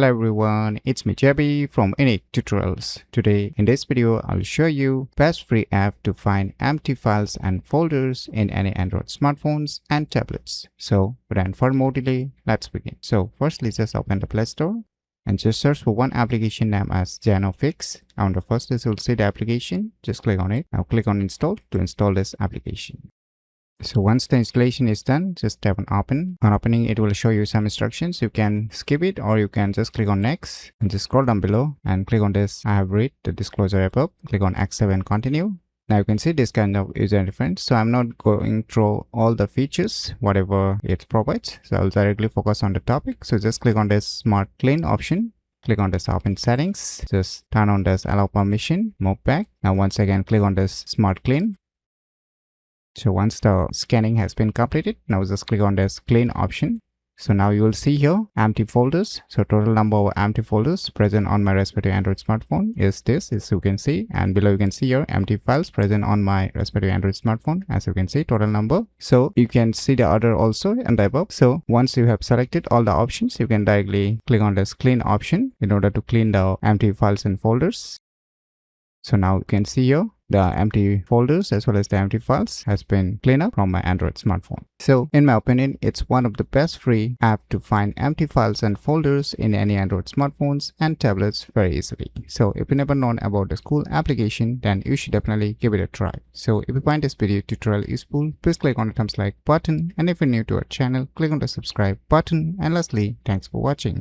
Hello everyone, it's me JB from UniqueTutorials. Today in this video, I'll show you best free app to find empty files and folders in any Android smartphones and tablets. So without further more delay, let's begin. So firstly, just open the Play Store and just search for one application named as Janofix. On the first list, you'll see the application. Just click on it. Now click on install to install this application. So once the installation is done, just tap on open. On opening, it will show you some instructions. You can skip it or you can just click on next and just scroll down below and click on this I have read the disclosure above. Click on accept and continue. Now you can see this kind of user interface. So I'm not going through all the features, whatever it provides. So I'll directly focus on the topic. So just click on this smart clean option. Click on this open settings. Just turn on this allow permission, move back. Now once again, click on this smart clean. So once the scanning has been completed, now just click on this clean option. So now you will see here empty folders. So total number of empty folders present on my respective Android smartphone is this, as you can see. And below you can see here empty files present on my respective Android smartphone, as you can see, total number. So you can see the order also and the above. So once you have selected all the options, you can directly click on this clean option in order to clean the empty files and folders. So now you can see here the empty folders as well as the empty files has been cleaned up from my Android smartphone. So in my opinion, it's one of the best free app to find empty files and folders in any Android smartphones and tablets very easily. So if you never known about this cool application, then you should definitely give it a try. So if you find this video tutorial useful, please click on the thumbs like button, and if you're new to our channel, click on the subscribe button, and lastly, thanks for watching.